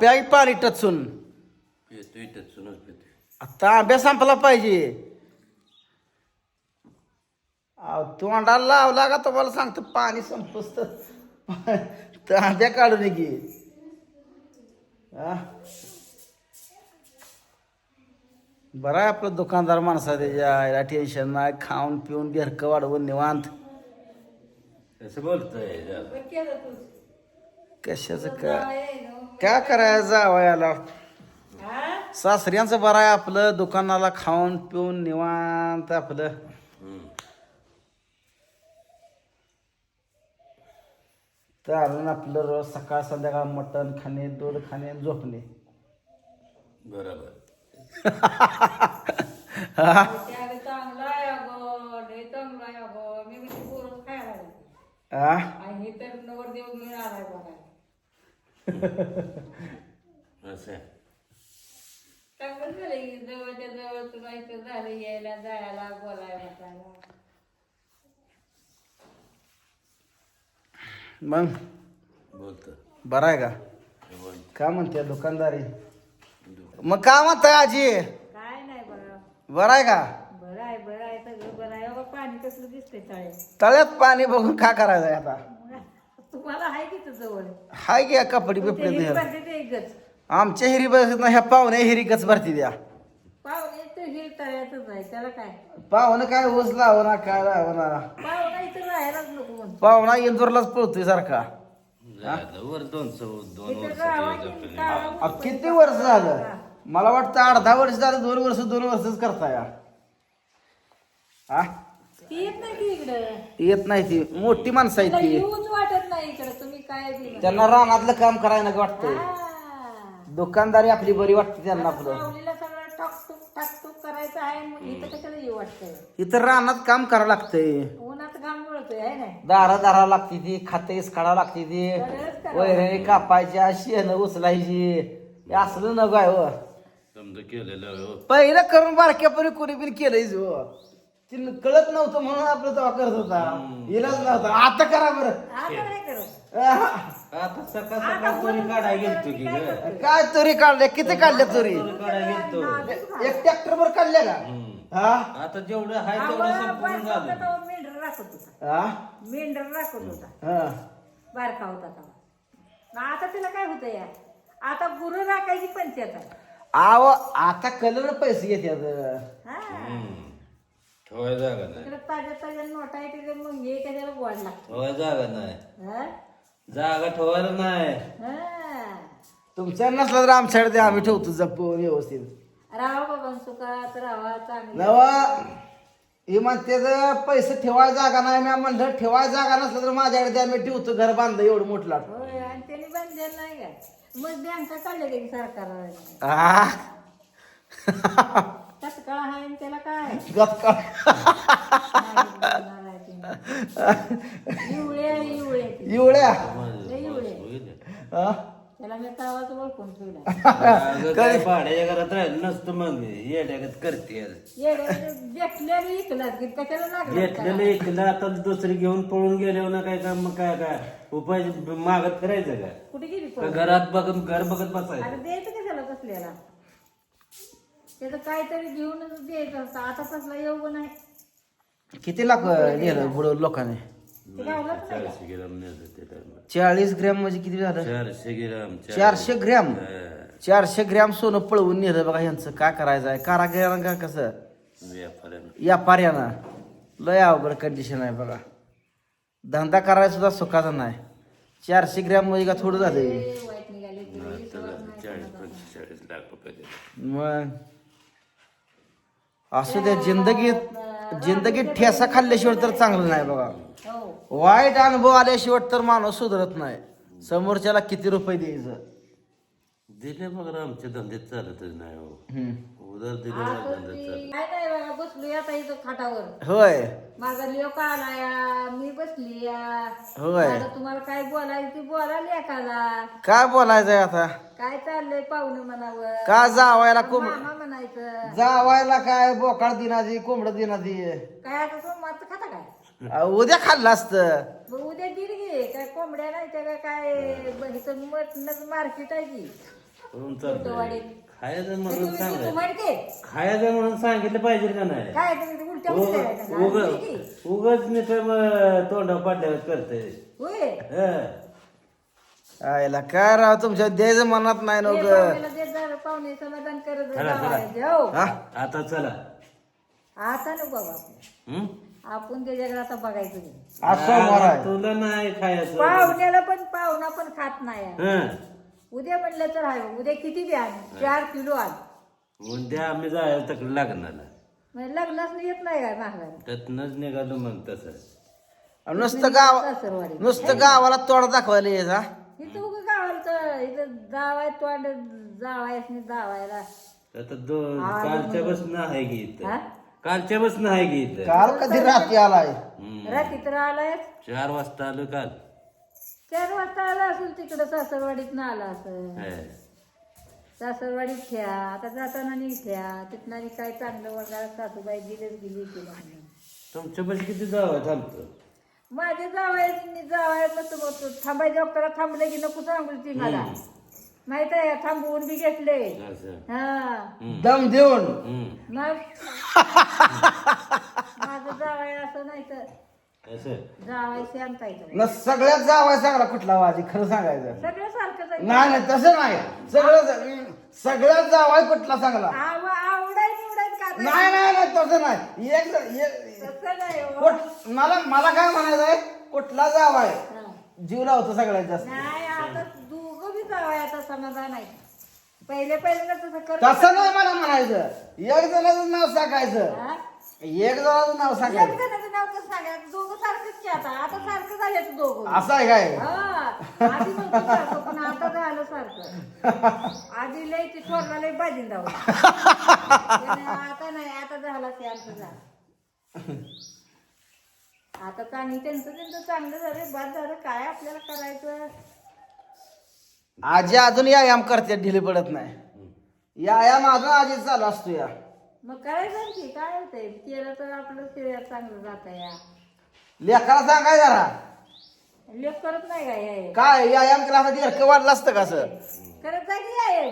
प्याय पाणी टचून पितोय टचूनच पितोय. आता आंब्या संपला पाहिजे. तोंडाला लावला का तुम्हाला सांगतो पाणी संपस्त तर आंब्या काढून घे. बरं आहे आपलं दुकानदार माणसा त्याच्या टेन्शन नाही, खाऊन पिऊन बेरकं वाढवून निवांत. कसं बोलतोय कशाचं काय करायचं जावयाला. सासऱ्यांचं बरं आहे आपलं, दुकानाला खाऊन पिऊन निवांत आपलं. चालून आपलं रोज सकाळ संध्याकाळ मटण खाणे, दूध खाणे, झोपणे. बरोबर. चांगला आहे अगं, लय चांगला आहे अगं. मी म्हणजे पोरं खायला लागले. आ? आणि हे तर नवरदेव घेऊन आलाय बघा. असं आहे. चांगलं झालं की जवळच्या जवळ तुला इथं झालं यायला जायला बोलायला बसायला. मग बोलतो बरं आहे का? बोल. काय म्हणते दुकानदारी? मग काय म्हणताय आजी? काय नाही बघा. बरं आहे का? बरं आहे बरं आहे सगळं बरं आहे. बाबा पाणी कसलं दिसतंय तळ्यात. तळ्यात पाणी बघून काय करायचं आहे आता? तुम्हाला आहे की जवळ हाय की कपडे बिपडे हिरी धुयाला. भरते ते एकच. आमच्या हिरी बस ह्या पाहुणे हिरीकच भरती द्या. पाहुणे तर हे तळ्यातच आहे त्याला काय. पाहुणं काय ऊस लावणार काय लावणार. पाहुणा इथं राहायलाच नको म्हणतो. पाहुणा इंदोरलाच पळतोय सारखा. झालं वर 2 इथं वर्ष गावात गावात किती वर्ष झालं? मला वाटतं 8-10 वर्ष झालं. 2 वर्षच करताय. हा ती येत नाही की इकडं. येत नाही ती मोठी माणसं आहेत तिला ती. येऊच वाटत नाही इकडं. तुम्ही काय बी त्यांना रानातलं काम करायला वाटतंय. हा. दुकानदारी आपली बरी वाटते त्यांना आपलं. माऊलीला सगळं टाकटूक करायचं आहे. मग इथं कशाला येऊ वाटतंय. इथं रानात काम करावं लागतंय. उन्हात घाम गळतोय आहे ना. दारा लागते ती, खातेस काढावं लागते ती, सगळंच करावं. वैरण कापायच्या, शेण उचलायची. हे असलं नको आहे हो. समजा केलेलं हो. पहिलं करून बारक्यापणी कोणी पण केलंय हो. तिला कळत नव्हतं म्हणून आपलं तेव्हा करत होता. इलाज नव्हता. आता करा बरं. आता नाही करत. आता सकाळ सकाळ चोरी काढायला गेलतो की ग. काय चोरी काढल्या? किती काढल्या चोरी? चोरी काढायला गेलतो. एक ट्रॅक्टर वर काढल्या का? हा आता जेवढं आहे तेवढं संपूर्ण झालं. मेंढर राखत होता. हा मेंढर राखत होता. हा. बारका होता तेव्हा. आता तिला काय होतं या. आता गुरु राखायची पंचायत आहे. आव आता कलर पैसे घेतात. हा. ठेवाय जागा नाही. इकडे ताज्या नोटा आहे तिथे मग हे कशाला गोड लागतं. ठेवाय जागा नाही. हा? जागा ठेवायला नाही. हा. तुमच्या नसला तर आमच्याकडे द्या, आम्ही ठेवतो जपून व्यवस्थित. राहा बाबा सुखात राहा चांगलं. नवा हे म्हणते पैसे ठेवायला जागा नाही. मी म्हणलं ठेवायला जागा नसलं तर माझ्याकडे द्या, मी ठेवतो. घर बांधलं एवढं मोठं. होय आणि त्यांनी बांधलेलं नाही काय. मग बँका काढल्या की सरकार. तत्काळ आहे आणि त्याला काय. एवढ्या त्याला मी तावाच ओळखून ठेवला. काय भाड्याच्या घरात राहिलं नसतं मग येड्यागत करते. घेतलेलं इकला की कशाला लागलं. घेतलेलं ऐकलं आता दुसरी घेऊन पळून गेल्यावर ना काय काम मग काय उपाय मागत करायचं का? कुठे गेली का घरात बघत घर बघत बसायचं. अरे द्यायचं कशाला बसलेला. त्याचं काहीतरी घेऊनच द्यायचं असतं. आता कसला योग नाही. किती लाख नेलं पुढं लोकांनी? ते गावलाच नाही. 400 ग्राम नेलं ते टायमाला. 40 ग्रॅम म्हणजे किती झालं? 400 ग्राम. 400 ग्रॅम. 400 ग्रॅम सोनं पळवून नेलं बघा. यांचं काय करायचं आहे? कारागिरांना का कसं? व्यापाऱ्यांना लय अवघड कंडिशन आहे बघा. धंदा करायला सुद्धा सुखाचा नाही. 400 ग्रॅम म्हणजे का थोडं झालं? वाईट निघाले की 40-45 लाख रुपये. मग असू द्या. जिंदगीत ठेसा खाल्ल्याशिवाय तर चांगलं नाही बघा. हो. वाईट अनुभव आल्याशिवाय तर माणूस सुधरत नाही. समोरच्याला किती रुपये द्यायचं? दिले मग आमच्या धंद्यात चालतच नाही हो. उधार दिले आता धंद्यात ती चालत. काय नाही बघा बसलोय आता इथं खाटावर. होय माझा लोक आलाय मी बसली होय. आता तुम्हाला काय बोलायचं ती बोला लेकाला. काय बोलायचंय आता? काय चाललंय पाहुणे म्हणावं. का जावायला मामा म्हणायचं. जावायला काय बोकाळ दिनाची कोंबड दिनाची? काय आता सोमवारचं खाता काय. उद्या खाल्लं असतं. मग उद्या दिली घे काय कोंबड्या नाही त्या काय इथं मटणच मार्केट आहे की करून चालतंय. कुटवाडीत. खायचं म्हणून तुम्ही कुठं सांगायचं. म्हणते खायचं म्हणून सांगितलं पाहिजे का नाही काय तुम्ही उलट्या म्हणताय का? उगच मी तर तोंडा पाडल्यावर करते होय आयला काय राव तुमच्या द्यायचं मनात नाही हे नव्हतं. पाहुण्याला देत जा, पाहुणे समाधान करत जा, चला, चला. जावायचे, हो. हा आता चला आता नको बाबा आपण. हं? आपण त्याच्याकडे आता बघायचं नाही. आज सोमवार आहे. तुला नाही खायचं पाहुण्याला पण पाहुणा पण खात नाही आहे. हं. उद्या म्हणलं तर आहे उद्या किती द्या 4 किलो आण उद्या आम्ही जायला तकडे लागणार म्हणजे लग्नाच येत नाही काय महागारी त्यातनंच निघालो मग तसं सासरवाडी नुसतं गावाला तोड दाखवायला यायचा. इथं उगं गावाला तर इथं जावाय तोंड जावायच जावायला आता कालच्या बसनं आहे की हा? इथं कालच्या बसनं आहे की इथं काल कधी रात्री आलाय. रात्री तर आलाय 4 वाजता आलो काल 4 वाजता आला असेल तिकडं सासरवाडीत ना आला असेल हं. सासरवाडीत ठ्या आता जाताना नाही ठ्या तिथं आणि काय चांगलं वगैरे सासूबाई दिलेच गेली तिला तुमच्या बस किती जावं थांबतो माझे जावाय मस्त थांबायच्या वक्ताला थांबले की नको सांगू ती मला माहित आहे थांबवून बी घेतले असं हा दम देऊन हं. मग माझं जावाय असं नाही तर असं जावाय शांत आहे तो. न सगळ्यात जावाय चांगला कुठला वाजी खरं सांगायचं. सगळं सारखंच आहे. नाही नाही तसं नाही. सगळ्यात जावाय कुठला चांगला. आवडाय निवडायचं का आता? नाही नाही नाही तसं नाही. तसं नाही हो. मला काय म्हणायचं आहे कुठला जावाय हा. जीव लावतो सगळ्यात जास्त. नाही आता दोघं बी जावाय आता समाधान आहे पहिले तसं करत तसं नाही मला म्हणायचं. एक जणाचं नाव सांगायचं. हा? एक जणाचं नाव एक सांगायचं जणाचं नाव कसं सांगायचं दोघं सारखंच की आता सारखं झालं दोघं असं आहे काय. हा आधी नव्हतं सारखं पण आता झालं सारखं आधी लय ते थोरला लय बाजिंदा होता आता नाही आता झाला ते आमचं झालं आता चांगली त्यांचं चांगलं झालं बाद झालं काय आपल्याला करायचं आजी अजून व्यायाम करते ढिली पडत नाही. व्यायाम अजून आजी चालू असतो या. मग करायचं की काय होतंय केलं तर आपलं शरीर चांगलं जात या लेकाला सांगाय जरा लेप करत नाही काय काय व्यायाम केला असं हरकं वाढलं असतं का असं. करत जा की आहे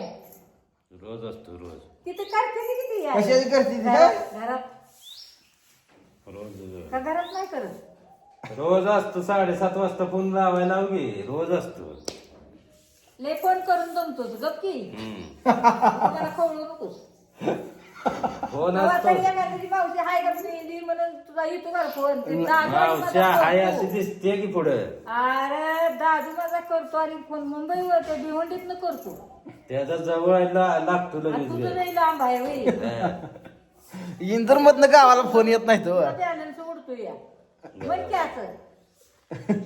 रोज असतो रोज तिथं करते की किती आहे? कशाची करते ती, हं? घरात रोज का घरात नाही करत रोज असतो 7:30 वाजता फोन लावायला लावली रोज असतो लय फोन करून जमतोस गप की हं. मला कळू नकोस फोन तेव्हा असतो तरी एखादी मावशी हाय का मेहंदी म्हणून तुझा येतो का फोन ते दादू मावश्या माझा हाय करतो. अशी दिसते की पुढं अरे दादू माझा करतो आणि फोन मुंबईवर ते भिवंडीतनं करतो त्याचा जवळ लागतो आणि लगेच तुझं वेळ. लई लांब आहे होय हं. इंदूर मधनं गावाला फोन येत नाही तो. बॅलन्स उडतो या म्हण की असं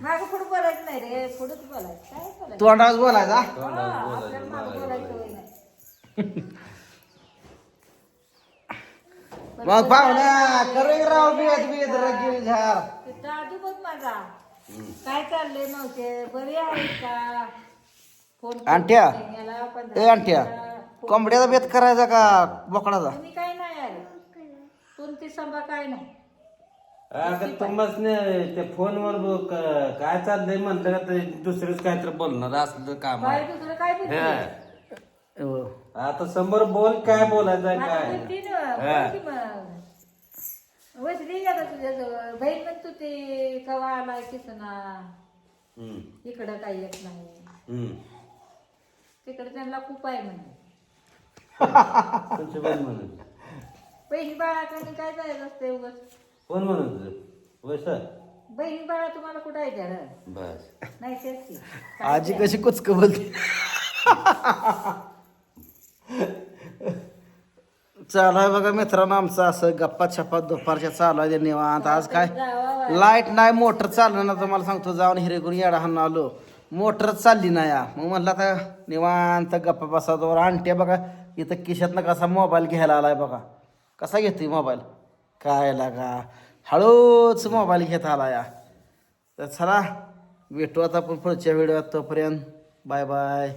मागं पुढं बोलायचं नाही रे पुढंच बोलायचं काय बोलायचं तोंडावर बोलायचा. हा, आपल्याला मागं बोलायचं होय नाही मग पाहुण्या करू राव बियत रगी झार. ते दादू बघ माझा काय चाललंय मावशे बरी आहे का फोन आंट्या याला पण ए आंट्या कोंबड्याचा बेत करायचा का बोकडाचा. तुम्ही काय नाही आले कोणती संभा काय नाही अगं तुम्हाच त्या फोनवर काय चाललंय म्हणलं का ते दुसरंच काहीतरी बोलणार असलं काम काय आहे दुसरं काय बोलते हं. हो. आता समोर बोल काय बोलायचं आहे आता काय बोलती ना, हा. बोल की मग वसली आता तुझ्याजवळ बहीण म्हणतो ते कवा आलाय किसना हं. इकडं काही येत नाही हं. तिकडे त्यांना खूप आहे म्हणे तुमची बहीण म्हणून बहिणी बाळाकडे काय जायचं असते उगाच कोण म्हणून वैसा बहिणी बाळा तुम्हाला कुठं आहे त्या बस नाही तेच की आजी कशी कुचक बोलते. चालू आहे बघा मित्रांनो आमचं असं गप्पा छप्पा दुपारच्या चालू आहे निवांत. आज काय लाईट नाही मोटर चाललं ना तुम्हाला सांगतो जाऊन हिरेकून येडा हाणून आलो मोटरच चालली नाही या. मग म्हटलं आता निवांत गप्पा बसावर आणट्या बघा इथं खिशातनं कसा मोबाईल घ्यायला आलाय बघा कसा घेतोय मोबाईल काय लागा हळूच मोबाईल घेत आला या. तर चला भेटू आता आपण पुढच्या व्हिडिओत तोपर्यंत बाय बाय.